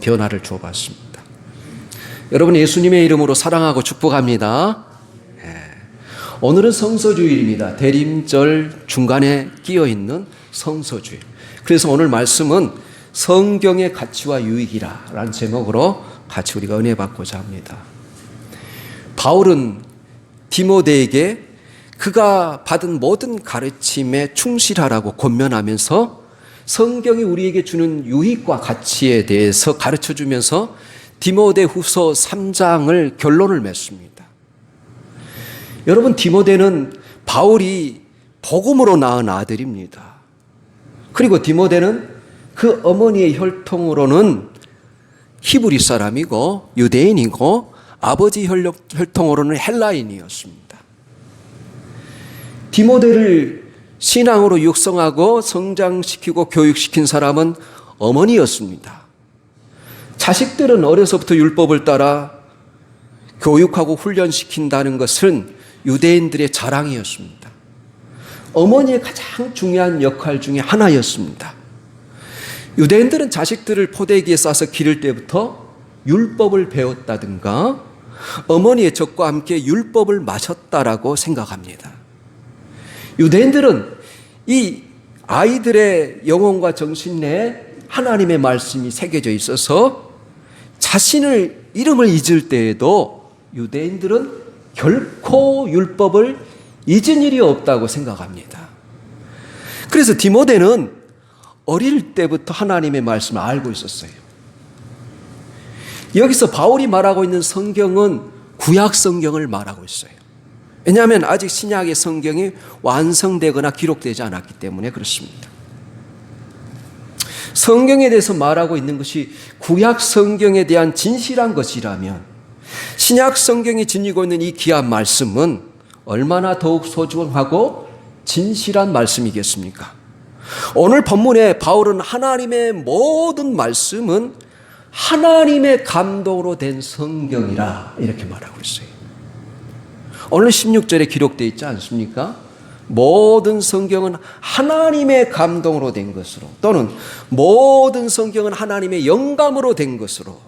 변화를 주어봤습니다. 여러분, 예수님의 이름으로 사랑하고 축복합니다. 오늘은 성서주일입니다. 대림절 중간에 끼어있는 성서주일. 그래서 오늘 말씀은 성경의 가치와 유익이라 라는 제목으로 같이 우리가 은혜 받고자 합니다. 바울은 디모데에게 그가 받은 모든 가르침에 충실하라고 권면하면서 성경이 우리에게 주는 유익과 가치에 대해서 가르쳐주면서 디모데후서 3장을 결론을 맺습니다. 여러분, 디모데는 바울이 복음으로 낳은 아들입니다. 그리고 디모데는 그 어머니의 혈통으로는 히브리 사람이고 유대인이고 아버지 혈통으로는 헬라인이었습니다. 디모데를 신앙으로 육성하고 성장시키고 교육시킨 사람은 어머니였습니다. 자식들은 어려서부터 율법을 따라 교육하고 훈련시킨다는 것은 유대인들의 자랑이었습니다. 어머니의 가장 중요한 역할 중에 하나였습니다. 유대인들은 자식들을 포대기에 싸서 기를 때부터 율법을 배웠다든가 어머니의 젖과 함께 율법을 마셨다라고 생각합니다. 유대인들은 이 아이들의 영혼과 정신 내에 하나님의 말씀이 새겨져 있어서 자신을 이름을 잊을 때에도 유대인들은 결코 율법을 잊은 일이 없다고 생각합니다. 그래서 디모데는 어릴 때부터 하나님의 말씀을 알고 있었어요. 여기서 바울이 말하고 있는 성경은 구약 성경을 말하고 있어요. 왜냐하면 아직 신약의 성경이 완성되거나 기록되지 않았기 때문에 그렇습니다. 성경에 대해서 말하고 있는 것이 구약 성경에 대한 진실한 것이라면 신약 성경이 지니고 있는 이 귀한 말씀은 얼마나 더욱 소중하고 진실한 말씀이겠습니까? 오늘 본문에 바울은 하나님의 모든 말씀은 하나님의 감동으로 된 성경이라 이렇게 말하고 있어요. 오늘 16절에 기록되어 있지 않습니까? 모든 성경은 하나님의 감동으로 된 것으로 또는 모든 성경은 하나님의 영감으로 된 것으로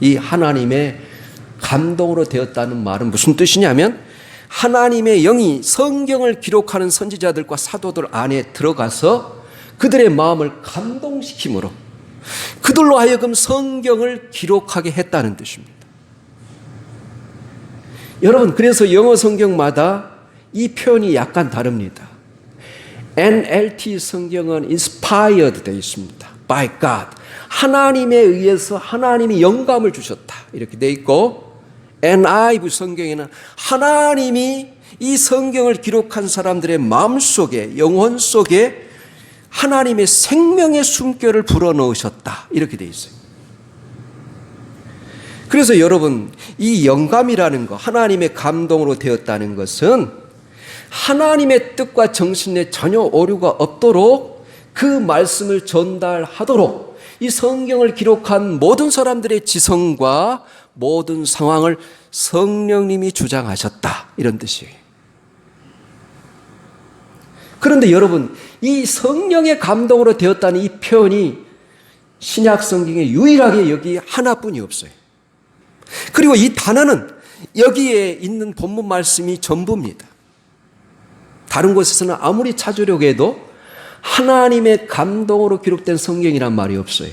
이 하나님의 감동으로 되었다는 말은 무슨 뜻이냐면 하나님의 영이 성경을 기록하는 선지자들과 사도들 안에 들어가서 그들의 마음을 감동시킴으로 그들로 하여금 성경을 기록하게 했다는 뜻입니다. 여러분, 그래서 영어 성경마다 이 표현이 약간 다릅니다. NLT 성경은 inspired 되어 있습니다. by God. 하나님에 의해서 하나님이 영감을 주셨다. 이렇게 되어 있고 NIV 성경에는 하나님이 이 성경을 기록한 사람들의 마음속에 영혼 속에 하나님의 생명의 숨결을 불어넣으셨다. 이렇게 되어 있어요. 그래서 여러분, 이 영감이라는 것, 하나님의 감동으로 되었다는 것은 하나님의 뜻과 정신에 전혀 오류가 없도록 그 말씀을 전달하도록 이 성경을 기록한 모든 사람들의 지성과 모든 상황을 성령님이 주장하셨다. 이런 뜻이에요. 그런데 여러분, 이 성령의 감동으로 되었다는 이 표현이 신약 성경에 유일하게 여기 하나뿐이 없어요. 그리고 이 단어는 여기에 있는 본문 말씀이 전부입니다. 다른 곳에서는 아무리 찾으려고 해도 하나님의 감동으로 기록된 성경이란 말이 없어요.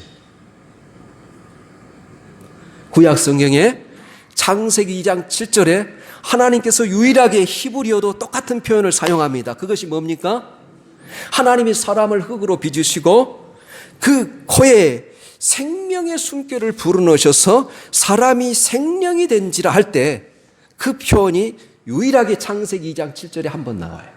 구약 성경에 창세기 2장 7절에 하나님께서 유일하게 히브리어도 똑같은 표현을 사용합니다. 그것이 뭡니까? 하나님이 사람을 흙으로 빚으시고 그 코에 생명의 숨결을 불어넣으셔서 사람이 생명이 된지라 할 때 그 표현이 유일하게 창세기 2장 7절에 한 번 나와요.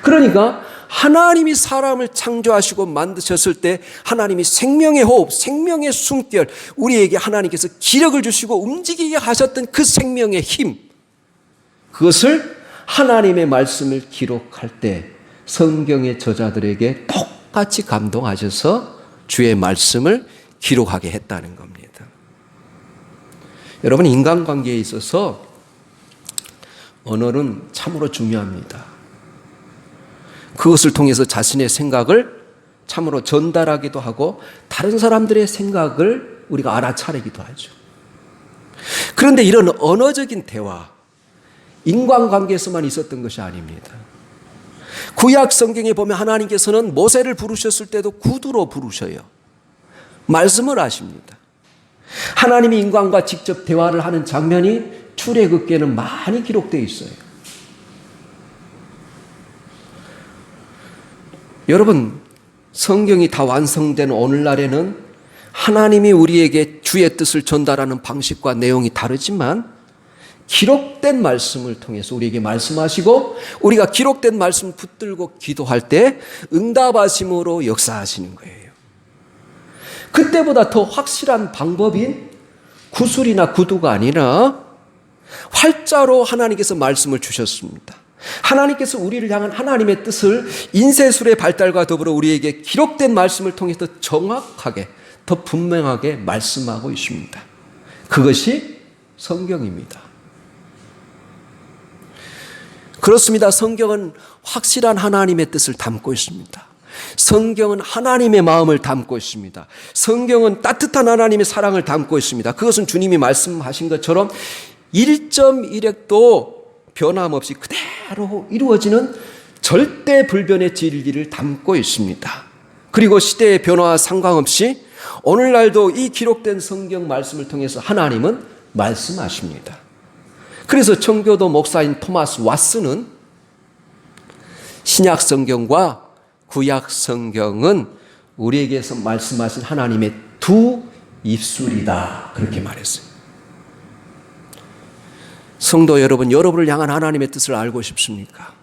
그러니까 하나님이 사람을 창조하시고 만드셨을 때 하나님이 생명의 호흡, 생명의 숨결, 우리에게 하나님께서 기력을 주시고 움직이게 하셨던 그 생명의 힘, 그것을 하나님의 말씀을 기록할 때 성경의 저자들에게 똑같이 감동하셔서 주의 말씀을 기록하게 했다는 겁니다. 여러분, 인간관계에 있어서 언어는 참으로 중요합니다. 그것을 통해서 자신의 생각을 참으로 전달하기도 하고 다른 사람들의 생각을 우리가 알아차리기도 하죠. 그런데 이런 언어적인 대화, 인간관계에서만 있었던 것이 아닙니다. 구약 성경에 보면 하나님께서는 모세를 부르셨을 때도 구두로 부르셔요. 말씀을 하십니다. 하나님이 인간과 직접 대화를 하는 장면이 출애굽기에는 많이 기록되어 있어요. 여러분, 성경이 다 완성된 오늘날에는 하나님이 우리에게 주의 뜻을 전달하는 방식과 내용이 다르지만 기록된 말씀을 통해서 우리에게 말씀하시고 우리가 기록된 말씀 붙들고 기도할 때 응답하심으로 역사하시는 거예요. 그때보다 더 확실한 방법인 구술이나 구두가 아니라 활자로 하나님께서 말씀을 주셨습니다. 하나님께서 우리를 향한 하나님의 뜻을 인쇄술의 발달과 더불어 우리에게 기록된 말씀을 통해서 더 정확하게, 더 분명하게 말씀하고 있습니다. 그것이 성경입니다. 그렇습니다. 성경은 확실한 하나님의 뜻을 담고 있습니다. 성경은 하나님의 마음을 담고 있습니다. 성경은 따뜻한 하나님의 사랑을 담고 있습니다. 그것은 주님이 말씀하신 것처럼 1.1획도 변함없이 그대로 이루어지는 절대 불변의 진리를 담고 있습니다. 그리고 시대의 변화와 상관없이 오늘날도 이 기록된 성경 말씀을 통해서 하나님은 말씀하십니다. 그래서 청교도 목사인 토마스 왓슨은 신약 성경과 구약 성경은 우리에게서 말씀하신 하나님의 두 입술이다, 그렇게 말했어요. 성도 여러분, 여러분을 향한 하나님의 뜻을 알고 싶습니까?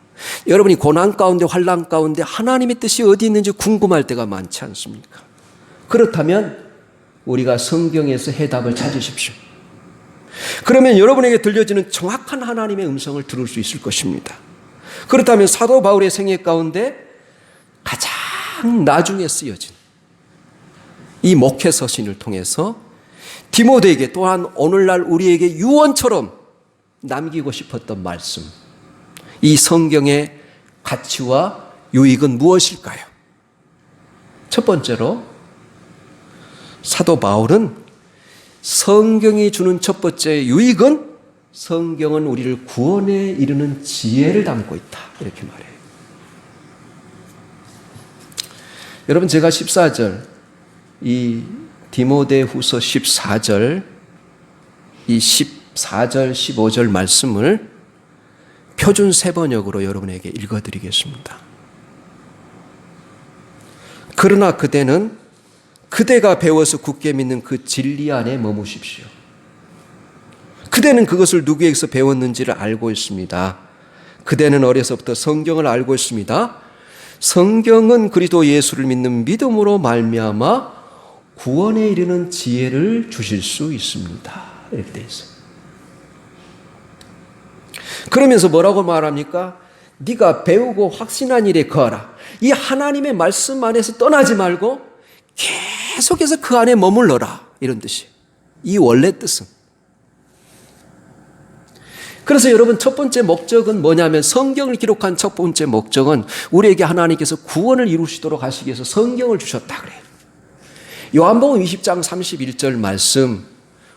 여러분이 고난 가운데 환난 가운데 하나님의 뜻이 어디 있는지 궁금할 때가 많지 않습니까? 그렇다면 우리가 성경에서 해답을 찾으십시오. 그러면 여러분에게 들려지는 정확한 하나님의 음성을 들을 수 있을 것입니다. 그렇다면 사도 바울의 생애 가운데 가장 나중에 쓰여진 이 목회 서신을 통해서 디모데에게 또한 오늘날 우리에게 유언처럼 남기고 싶었던 말씀, 이 성경의 가치와 유익은 무엇일까요? 첫 번째로 사도 바울은 성경이 주는 첫 번째 유익은 성경은 우리를 구원에 이르는 지혜를 담고 있다, 이렇게 말해요. 여러분, 제가 14절, 이 디모데후서 14절, 이 14절, 15절 말씀을 표준 세번역으로 여러분에게 읽어드리겠습니다. 그러나 그대는 그대가 배워서 굳게 믿는 그 진리 안에 머무십시오. 그대는 그것을 누구에게서 배웠는지를 알고 있습니다. 그대는 어려서부터 성경을 알고 있습니다. 성경은 그리스도 예수를 믿는 믿음으로 말미암아 구원에 이르는 지혜를 주실 수 있습니다, 이렇게 되어 있어요. 그러면서 뭐라고 말합니까? 네가 배우고 확신한 일에 거하라. 이 하나님의 말씀 안에서 떠나지 말고 계속해서 그 안에 머물러라, 이런 뜻이에요. 이 원래 뜻은. 그래서 여러분, 첫 번째 목적은 뭐냐면, 성경을 기록한 첫 번째 목적은 우리에게 하나님께서 구원을 이루시도록 하시기 위해서 성경을 주셨다 그래요. 요한복음 20장 31절 말씀,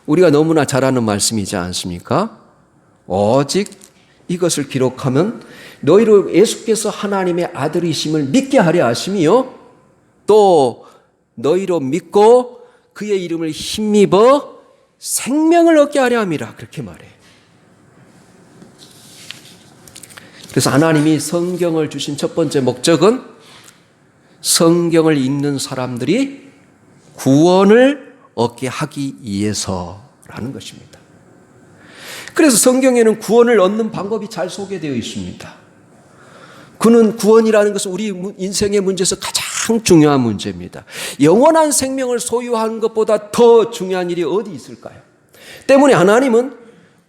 우리가 너무나 잘 아는 말씀이지 않습니까? 오직 이것을 기록하면 너희로 예수께서 하나님의 아들이심을 믿게 하려 하심이요, 또 너희로 믿고 그의 이름을 힘입어 생명을 얻게 하려 함이라, 그렇게 말해요. 그래서 하나님이 성경을 주신 첫 번째 목적은 성경을 읽는 사람들이 구원을 얻게 하기 위해서라는 것입니다. 그래서 성경에는 구원을 얻는 방법이 잘 소개되어 있습니다. 그는 구원이라는 것은 우리 인생의 문제에서 가장 중요한 문제입니다. 영원한 생명을 소유하는 것보다 더 중요한 일이 어디 있을까요? 때문에 하나님은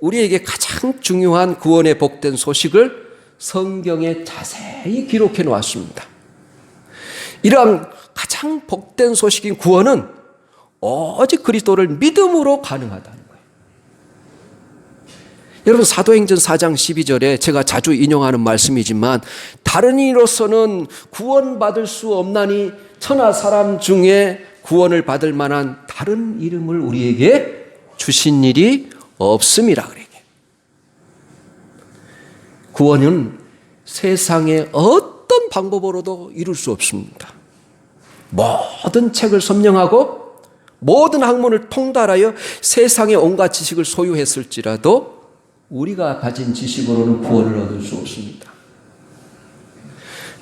우리에게 가장 중요한 구원의 복된 소식을 성경에 자세히 기록해 놓았습니다. 이러한 가장 복된 소식인 구원은 오직 그리스도를 믿음으로 가능하다는 거예요. 여러분 사도행전 4장 12절에 제가 자주 인용하는 말씀이지만 다른 이로서는 구원받을 수 없나니 천하 사람 중에 구원을 받을 만한 다른 이름을 우리에게 주신 일이 없음이라 그래요. 구원은 세상의 어떤 방법으로도 이룰 수 없습니다. 모든 책을 선명하고 모든 학문을 통달하여 세상의 온갖 지식을 소유했을지라도 우리가 가진 지식으로는 구원을 얻을 수 없습니다.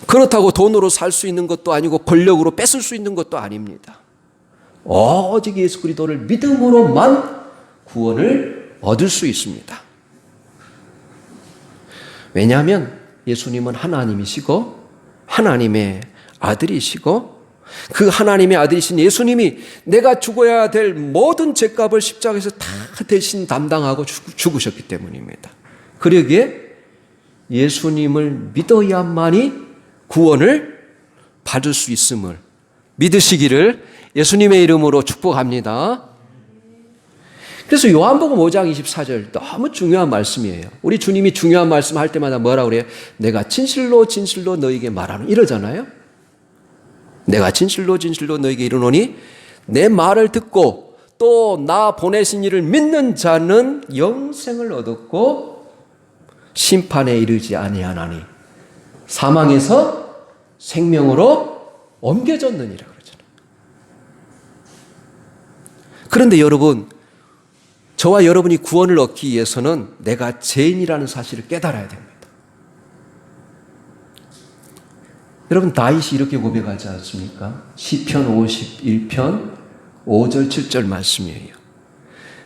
그렇다고 돈으로 살 수 있는 것도 아니고 권력으로 뺏을 수 있는 것도 아닙니다. 오직 예수 그리스도를 믿음으로만 구원을 얻을 수 있습니다. 왜냐하면 예수님은 하나님이시고 하나님의 아들이시고 그 하나님의 아들이신 예수님이 내가 죽어야 될 모든 죄값을 십자가에서 다 대신 담당하고 죽으셨기 때문입니다. 그러기에 예수님을 믿어야만이 구원을 받을 수 있음을 믿으시기를 예수님의 이름으로 축복합니다. 그래서 요한복음 5장 24절 너무 중요한 말씀이에요. 우리 주님이 중요한 말씀 할 때마다 뭐라고 그래요? 내가 진실로 진실로 너에게 말하는 이러잖아요. 내가 진실로 진실로 너에게 이르노니 내 말을 듣고 또 나 보내신 이를 믿는 자는 영생을 얻었고 심판에 이르지 아니하나니 사망에서 생명으로 옮겨졌느니라 그러잖아요. 그런데 여러분, 저와 여러분이 구원을 얻기 위해서는 내가 죄인이라는 사실을 깨달아야 됩니다. 여러분 다윗이 이렇게 고백하지 않습니까? 시편 51편 5절 7절 말씀이에요.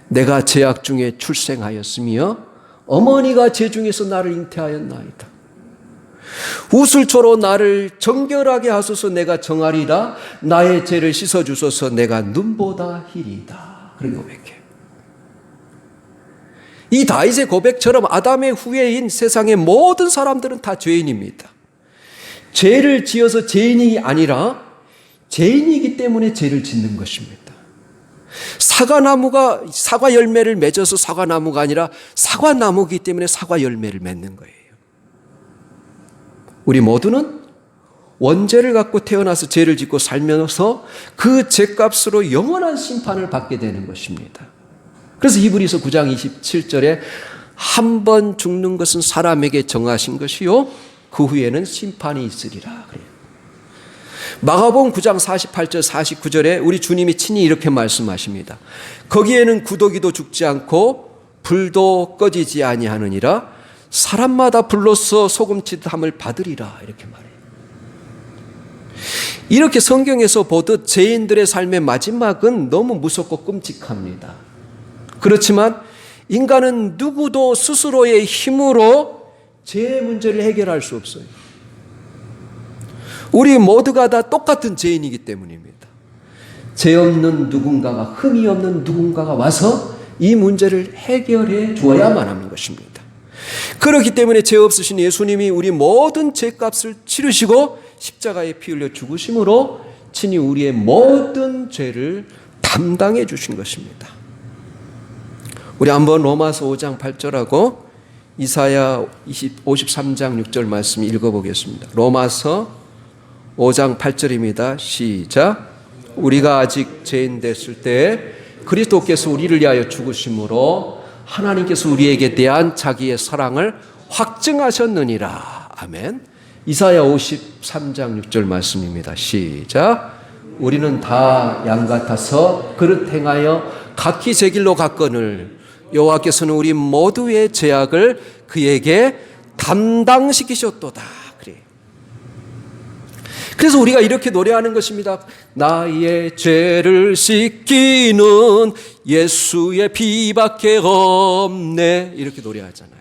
내가 죄악 중에 출생하였으며 어머니가 죄 중에서 나를 잉태하였나이다. 우슬초로 나를 정결하게 하소서. 내가 정하리라. 나의 죄를 씻어주소서. 내가 눈보다 희리다. 그렇게 고백해요. 이 다윗의 고백처럼 아담의 후예인 세상의 모든 사람들은 다 죄인입니다. 죄를 지어서 죄인이 아니라 죄인이기 때문에 죄를 짓는 것입니다. 사과나무가 사과 열매를 맺어서 사과나무가 아니라 사과나무이기 때문에 사과 열매를 맺는 거예요. 우리 모두는 원죄를 갖고 태어나서 죄를 짓고 살면서 그 죄값으로 영원한 심판을 받게 되는 것입니다. 그래서 히브리서 9장 27절에 한 번 죽는 것은 사람에게 정하신 것이요 그 후에는 심판이 있으리라 그래요. 마가복음 9장 48절 49절에 우리 주님이 친히 이렇게 말씀하십니다. 거기에는 구더기도 죽지 않고 불도 꺼지지 아니하느니라. 사람마다 불로써 소금짓함을 받으리라 이렇게 말해요. 이렇게 성경에서 보듯 죄인들의 삶의 마지막은 너무 무섭고 끔찍합니다. 그렇지만 인간은 누구도 스스로의 힘으로 죄의 문제를 해결할 수 없어요. 우리 모두가 다 똑같은 죄인이기 때문입니다. 죄 없는 누군가가, 흠이 없는 누군가가 와서 이 문제를 해결해 주어야만 하는 것입니다. 그렇기 때문에 죄 없으신 예수님이 우리 모든 죄값을 치르시고 십자가에 피 흘려 죽으심으로 친히 우리의 모든 죄를 담당해 주신 것입니다. 우리 한번 로마서 5장 8절하고 이사야 53장 6절 말씀 읽어보겠습니다. 로마서 5장 8절입니다. 시작. 우리가 아직 죄인 됐을 때 그리스도께서 우리를 위하여 죽으심으로 하나님께서 우리에게 대한 자기의 사랑을 확증하셨느니라. 아멘. 이사야 53장 6절 말씀입니다. 시작. 우리는 다 양 같아서 그릇 행하여 각기 제 길로 갔거늘 여호와께서는 우리 모두의 죄악을 그에게 담당시키셨도다. 그래. 그래서 우리가 이렇게 노래하는 것입니다. 나의 죄를 씻기는 예수의 피밖에 없네. 이렇게 노래하잖아요.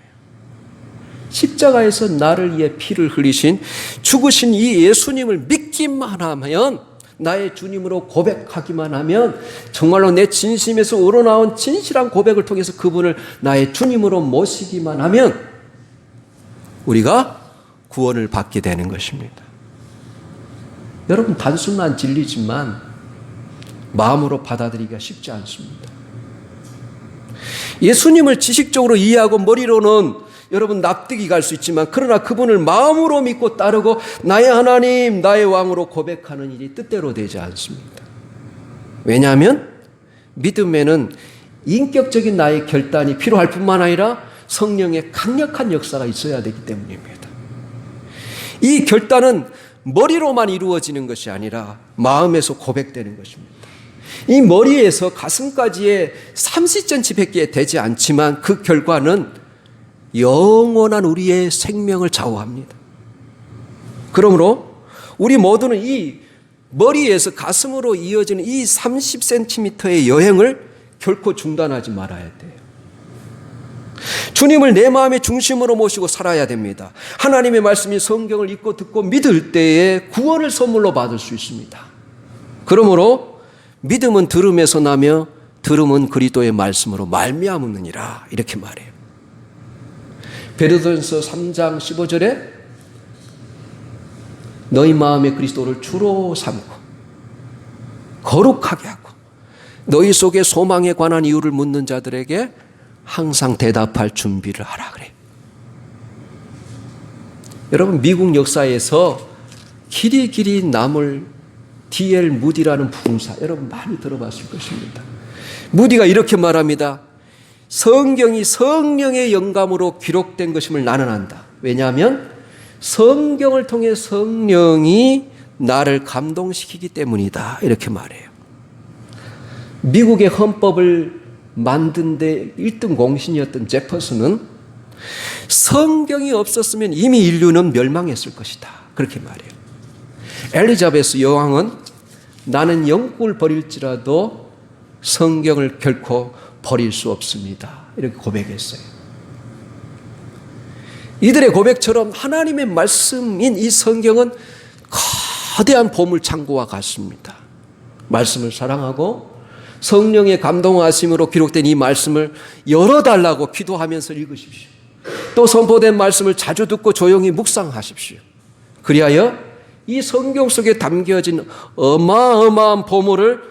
십자가에서 나를 위해 피를 흘리신 죽으신 이 예수님을 믿기만 하면, 나의 주님으로 고백하기만 하면, 정말로 내 진심에서 우러나온 진실한 고백을 통해서 그분을 나의 주님으로 모시기만 하면 우리가 구원을 받게 되는 것입니다. 여러분, 단순한 진리지만 마음으로 받아들이기가 쉽지 않습니다. 예수님을 지식적으로 이해하고 머리로는 여러분 납득이 갈 수 있지만, 그러나 그분을 마음으로 믿고 따르고 나의 하나님, 나의 왕으로 고백하는 일이 뜻대로 되지 않습니다. 왜냐하면 믿음에는 인격적인 나의 결단이 필요할 뿐만 아니라 성령의 강력한 역사가 있어야 되기 때문입니다. 이 결단은 머리로만 이루어지는 것이 아니라 마음에서 고백되는 것입니다. 이 머리에서 가슴까지의 30cm밖에 되지 않지만 그 결과는 영원한 우리의 생명을 좌우합니다. 그러므로 우리 모두는 이 머리에서 가슴으로 이어지는 이 30cm의 여행을 결코 중단하지 말아야 돼요. 주님을 내 마음의 중심으로 모시고 살아야 됩니다. 하나님의 말씀이 성경을 읽고 듣고 믿을 때에 구원을 선물로 받을 수 있습니다. 그러므로 믿음은 들음에서 나며 들음은 그리스도의 말씀으로 말미암느니라, 이렇게 말해요. 베드로전서 3장 15절에 너희 마음에 그리스도를 주로 삼고 거룩하게 하고 너희 속에 소망에 관한 이유를 묻는 자들에게 항상 대답할 준비를 하라 그래. 여러분, 미국 역사에서 길이 남을 D.L. 무디라는 부흥사, 여러분 많이 들어봤을 것입니다. 무디가 이렇게 말합니다. 성경이 성령의 영감으로 기록된 것임을 나는 안다. 왜냐하면 성경을 통해 성령이 나를 감동시키기 때문이다, 이렇게 말해요. 미국의 헌법을 만든 데 1등 공신이었던 제퍼슨은 성경이 없었으면 이미 인류는 멸망했을 것이다, 그렇게 말해요. 엘리자베스 여왕은 나는 영국을 버릴지라도 성경을 결코 버릴 수 없습니다, 이렇게 고백했어요. 이들의 고백처럼 하나님의 말씀인 이 성경은 거대한 보물창고와 같습니다. 말씀을 사랑하고 성령의 감동하심으로 기록된 이 말씀을 열어달라고 기도하면서 읽으십시오. 또 선포된 말씀을 자주 듣고 조용히 묵상하십시오. 그리하여 이 성경 속에 담겨진 어마어마한 보물을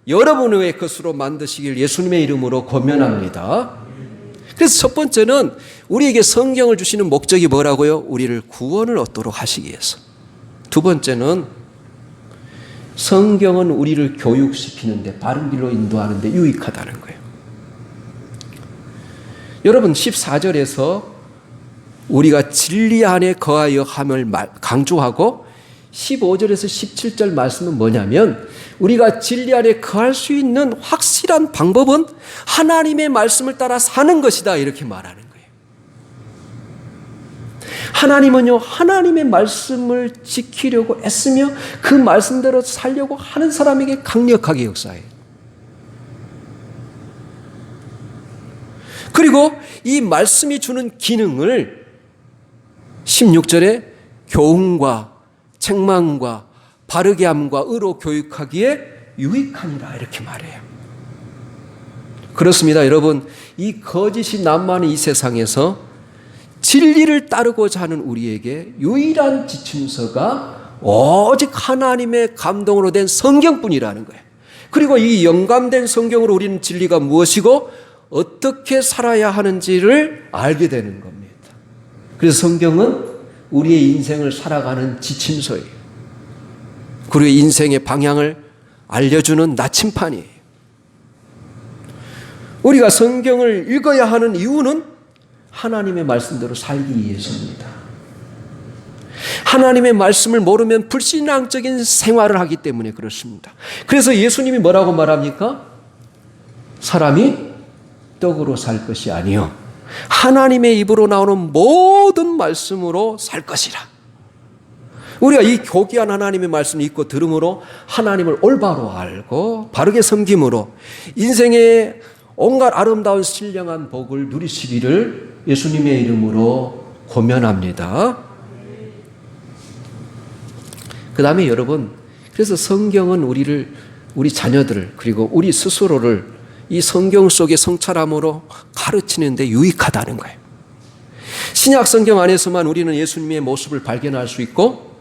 여러분의 것으로 만드시길 예수님의 이름으로 권면합니다. 그래서 첫 번째는 우리에게 성경을 주시는 목적이 뭐라고요? 우리를 구원을 얻도록 하시기 위해서. 두 번째는 성경은 우리를 교육시키는데, 바른 길로 인도하는데 유익하다는 거예요. 여러분, 14절에서 우리가 진리 안에 거하여 함을 강조하고 15절에서 17절 말씀은 뭐냐면, 우리가 진리 안에 거할 수 있는 확실한 방법은 하나님의 말씀을 따라 사는 것이다, 이렇게 말하는 거예요. 하나님은요, 하나님의 말씀을 지키려고 애쓰며 그 말씀대로 살려고 하는 사람에게 강력하게 역사해요. 그리고 이 말씀이 주는 기능을 16절에 교훈과 책망과 바르게 함과 의로 교육하기에 유익하니라, 이렇게 말해요. 그렇습니다, 여러분. 이 거짓이 난무하는 이 세상에서 진리를 따르고자 하는 우리에게 유일한 지침서가 오직 하나님의 감동으로 된 성경뿐이라는 거예요. 그리고 이 영감된 성경으로 우리는 진리가 무엇이고 어떻게 살아야 하는지를 알게 되는 겁니다. 그래서 성경은 우리의 인생을 살아가는 지침서예요. 그리고 인생의 방향을 알려주는 나침판이에요. 우리가 성경을 읽어야 하는 이유는 하나님의 말씀대로 살기 위해서입니다. 하나님의 말씀을 모르면 불신앙적인 생활을 하기 때문에 그렇습니다. 그래서 예수님이 뭐라고 말합니까? 사람이 떡으로 살 것이 아니요 하나님의 입으로 나오는 모든 말씀으로 살 것이라. 우리가 이 고귀한 하나님의 말씀을 읽고 들음으로 하나님을 올바로 알고 바르게 섬김으로 인생의 온갖 아름다운 신령한 복을 누리시기를 예수님의 이름으로 권면합니다. 그 다음에 여러분, 그래서 성경은 우리 자녀들을 그리고 우리 스스로를 이 성경 속의 성찰함으로 가르치는데 유익하다는 거예요. 신약 성경 안에서만 우리는 예수님의 모습을 발견할 수 있고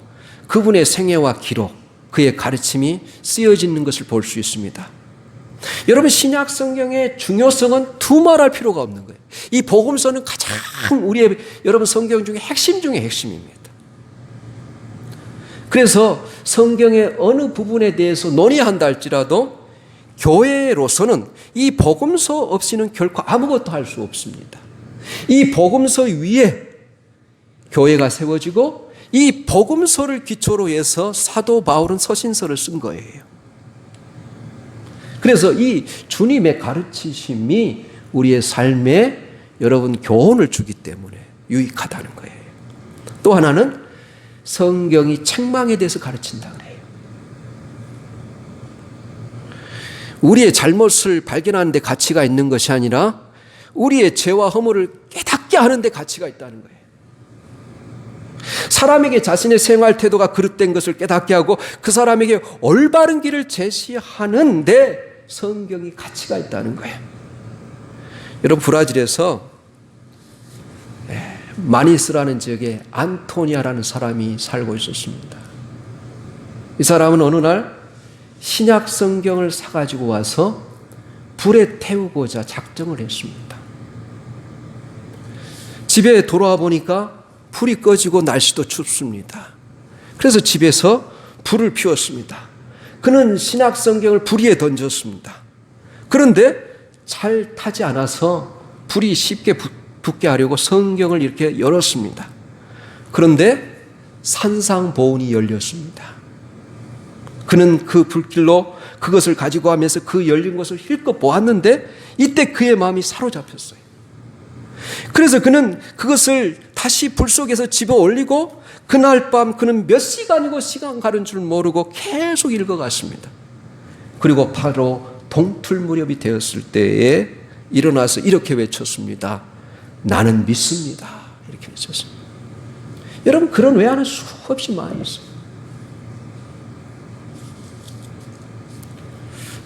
그분의 생애와 기록, 그의 가르침이 쓰여지는 것을 볼 수 있습니다. 여러분, 신약 성경의 중요성은 두말할 필요가 없는 거예요. 이 복음서는 가장 우리의 여러분 성경 중에 핵심 중에 핵심입니다. 그래서 성경의 어느 부분에 대해서 논의한다 할지라도 교회로서는 이 복음서 없이는 결코 아무것도 할 수 없습니다. 이 복음서 위에 교회가 세워지고 이 복음서를 기초로 해서 사도 바울은 서신서를 쓴 거예요. 그래서 이 주님의 가르치심이 우리의 삶에 여러분 교훈을 주기 때문에 유익하다는 거예요. 또 하나는 성경이 책망에 대해서 가르친다 그래요. 우리의 잘못을 발견하는 데 가치가 있는 것이 아니라 우리의 죄와 허물을 깨닫게 하는 데 가치가 있다는 거예요. 사람에게 자신의 생활 태도가 그릇된 것을 깨닫게 하고 그 사람에게 올바른 길을 제시하는 데 성경이 가치가 있다는 거예요. 여러분, 브라질에서 마니스라는 지역에 안토니아라는 사람이 살고 있었습니다. 이 사람은 어느 날 신약 성경을 사가지고 와서 불에 태우고자 작정을 했습니다. 집에 돌아와 보니까 불이 꺼지고 날씨도 춥습니다. 그래서 집에서 불을 피웠습니다. 그는 신약 성경을 불 위에 던졌습니다. 그런데 잘 타지 않아서 불이 쉽게 붙게 하려고 성경을 이렇게 열었습니다. 그런데 산상보훈이 열렸습니다. 그는 그 불길로 그것을 가지고 하면서 그 열린 것을 힐끗 보았는데 이때 그의 마음이 사로잡혔어요. 그래서 그는 그것을 다시 불 속에서 집어 올리고 그날 밤 그는 몇 시간이고 시간 가는 줄 모르고 계속 읽어갔습니다. 그리고 바로 동틀 무렵이 되었을 때에 일어나서 이렇게 외쳤습니다. 나는 믿습니다. 이렇게 외쳤습니다. 여러분, 그런 외화는 수없이 많이 있어요.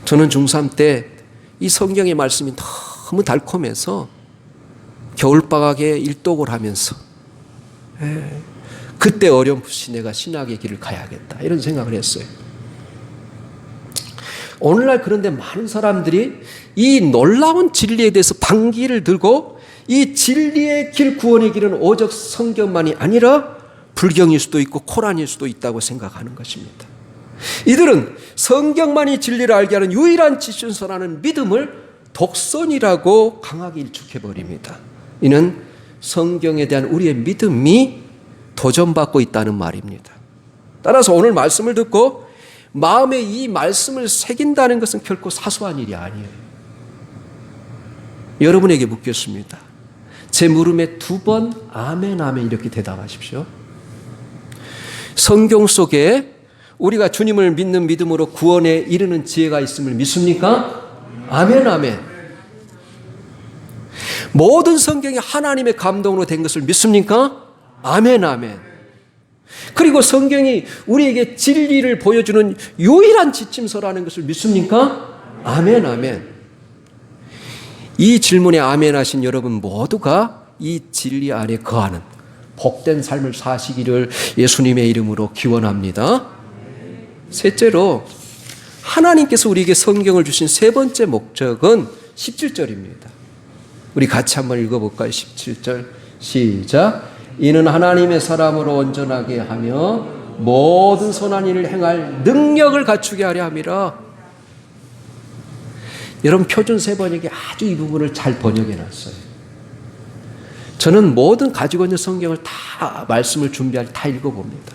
저는 중3 때 이 성경의 말씀이 너무 달콤해서 겨울방학에 일독을 하면서 그때 어렴풋이 내가 신학의 길을 가야겠다 이런 생각을 했어요. 오늘날 그런데 많은 사람들이 이 놀라운 진리에 대해서 반기를 들고 이 진리의 길, 구원의 길은 오직 성경만이 아니라 불경일 수도 있고 코란일 수도 있다고 생각하는 것입니다. 이들은 성경만이 진리를 알게 하는 유일한 지신서라는 믿음을 독선이라고 강하게 일축해버립니다. 이는 성경에 대한 우리의 믿음이 도전받고 있다는 말입니다. 따라서 오늘 말씀을 듣고 마음에 이 말씀을 새긴다는 것은 결코 사소한 일이 아니에요. 여러분에게 묻겠습니다. 제 물음에 2번 아멘 아멘 이렇게 대답하십시오. 성경 속에 우리가 주님을 믿는 믿음으로 구원에 이르는 지혜가 있음을 믿습니까? 아멘 아멘. 모든 성경이 하나님의 감동으로 된 것을 믿습니까? 아멘 아멘. 그리고 성경이 우리에게 진리를 보여주는 유일한 지침서라는 것을 믿습니까? 아멘 아멘. 이 질문에 아멘 하신 여러분 모두가 이 진리 아래 거하는 복된 삶을 사시기를 예수님의 이름으로 기원합니다. 셋째로 하나님께서 우리에게 성경을 주신 세 번째 목적은 17절입니다. 우리 같이 한번 읽어볼까요? 17절 시작. 이는 하나님의 사람으로 온전하게 하며 모든 선한 일을 행할 능력을 갖추게 하려 함이라. 여러분, 표준 세번역이 아주 이 부분을 잘 번역해 놨어요. 저는 모든 가지고 있는 성경을 다 말씀을 준비할 때 다 읽어봅니다.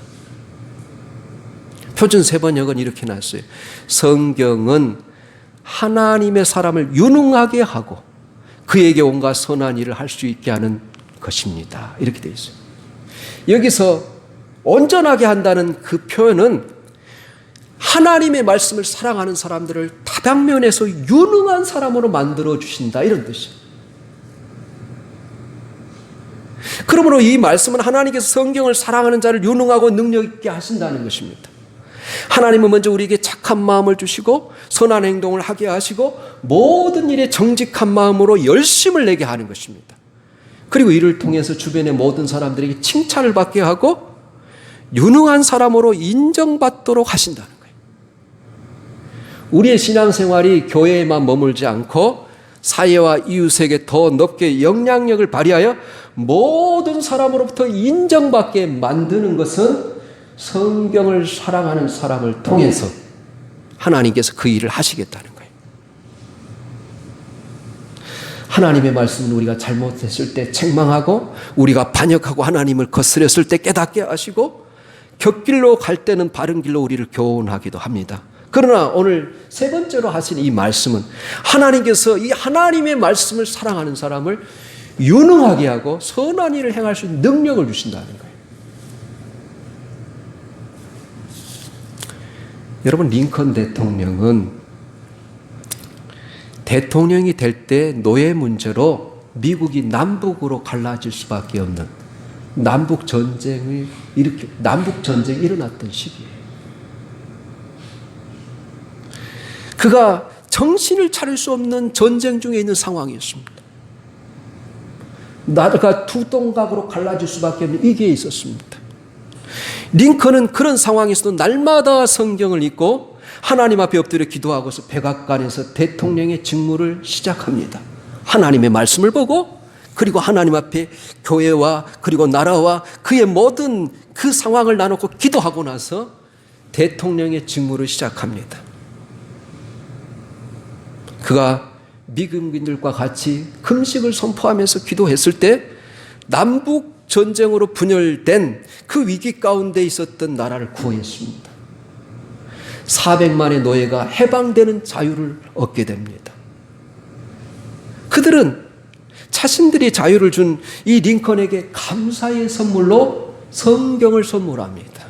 표준 세번역은 이렇게 놨어요. 성경은 하나님의 사람을 유능하게 하고 그에게 온갖 선한 일을 할 수 있게 하는 것입니다. 이렇게 되어 있어요. 여기서 온전하게 한다는 그 표현은 하나님의 말씀을 사랑하는 사람들을 다방면에서 유능한 사람으로 만들어 주신다 이런 뜻이에요. 그러므로 이 말씀은 하나님께서 성경을 사랑하는 자를 유능하고 능력 있게 하신다는 것입니다. 하나님은 먼저 우리에게 착한 마음을 주시고 선한 행동을 하게 하시고 모든 일에 정직한 마음으로 열심을 내게 하는 것입니다. 그리고 이를 통해서 주변의 모든 사람들에게 칭찬을 받게 하고 유능한 사람으로 인정받도록 하신다는 거예요. 우리의 신앙생활이 교회에만 머물지 않고 사회와 이웃에게 더 높게 영향력을 발휘하여 모든 사람으로부터 인정받게 만드는 것은 성경을 사랑하는 사람을 통해서 하나님께서 그 일을 하시겠다는 거예요. 하나님의 말씀은 우리가 잘못했을 때 책망하고, 우리가 반역하고 하나님을 거스렸을 때 깨닫게 하시고, 곁길로 갈 때는 바른 길로 우리를 교훈하기도 합니다. 그러나 오늘 세 번째로 하신 이 말씀은 하나님께서 이 하나님의 말씀을 사랑하는 사람을 유능하게 하고 선한 일을 행할 수 있는 능력을 주신다는 거예요. 여러분, 링컨 대통령은 대통령이 될 때 노예 문제로 미국이 남북으로 갈라질 수밖에 없는 남북 전쟁이 일어났던 시기예요. 그가 정신을 차릴 수 없는 전쟁 중에 있는 상황이었습니다. 나라가 두 동각으로 갈라질 수밖에 없는 위기에 있었습니다. 링컨은 그런 상황에서도 날마다 성경을 읽고 하나님 앞에 엎드려 기도하고서 백악관에서 대통령의 직무를 시작합니다. 하나님의 말씀을 보고, 그리고 하나님 앞에 교회와 그리고 나라와 그의 모든 그 상황을 나누고 기도하고 나서 대통령의 직무를 시작합니다. 그가 미국인들과 같이 금식을 선포하면서 기도했을 때 남북 전쟁으로 분열된 그 위기 가운데 있었던 나라를 구했습니다. 400만의 노예가 해방되는 자유를 얻게 됩니다. 그들은 자신들이 자유를 준 이 링컨에게 감사의 선물로 성경을 선물합니다.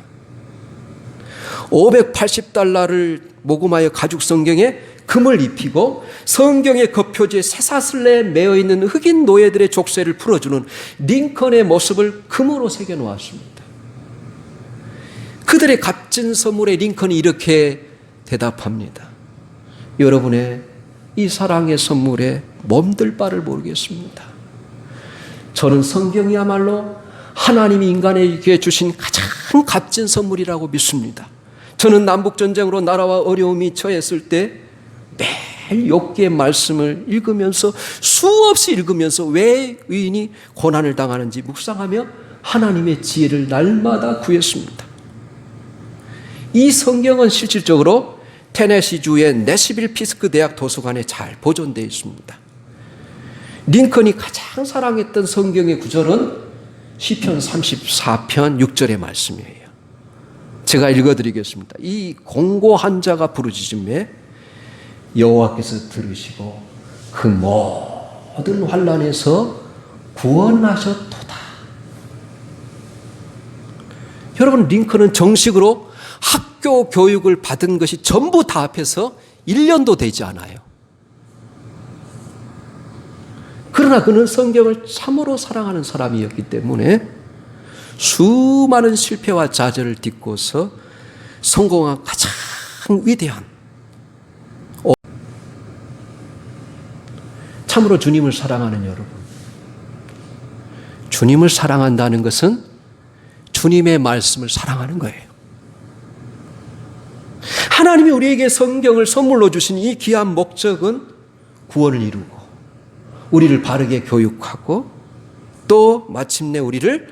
580달러를 모금하여 가죽 성경에 금을 입히고 성경의 겉표지에 쇠사슬레에 매어 있는 흑인 노예들의 족쇄를 풀어주는 링컨의 모습을 금으로 새겨 놓았습니다. 그들의 값진 선물에 링컨이 이렇게 대답합니다. 여러분의 이 사랑의 선물에 몸둘 바를 모르겠습니다. 저는 성경이야말로 하나님이 인간에게 주신 가장 값진 선물이라고 믿습니다. 저는 남북전쟁으로 나라와 어려움이 처했을 때 매일 욥기의 말씀을 읽으면서, 수없이 읽으면서 왜 의인이 고난을 당하는지 묵상하며 하나님의 지혜를 날마다 구했습니다. 이 성경은 실질적으로 테네시주의 내시빌 피스크 대학 도서관에 잘 보존되어 있습니다. 링컨이 가장 사랑했던 성경의 구절은 시편 34편 6절의 말씀이에요. 제가 읽어드리겠습니다. 이 공고한 자가 부르짖음에 여호와께서 들으시고 그 모든 환난에서 구원하셨도다. 여러분, 링컨은 정식으로 학교 교육을 받은 것이 전부 다 합해서 1년도 되지 않아요. 그러나 그는 성경을 참으로 사랑하는 사람이었기 때문에 수많은 실패와 좌절을 딛고서 성공한 가장 위대한, 참으로 주님을 사랑하는 여러분, 주님을 사랑한다는 것은 주님의 말씀을 사랑하는 거예요. 하나님이 우리에게 성경을 선물로 주신 이 귀한 목적은 구원을 이루고 우리를 바르게 교육하고 또 마침내 우리를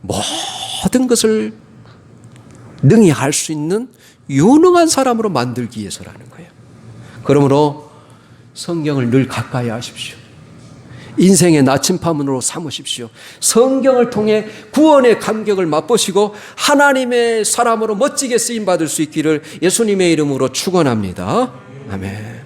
모든 것을 능히 할 수 있는 유능한 사람으로 만들기 위해서라는 거예요. 그러므로 성경을 늘 가까이 하십시오. 인생의 나침반으로 삼으십시오. 성경을 통해 구원의 감격을 맛보시고 하나님의 사람으로 멋지게 쓰임받을 수 있기를 예수님의 이름으로 축원합니다. 아멘.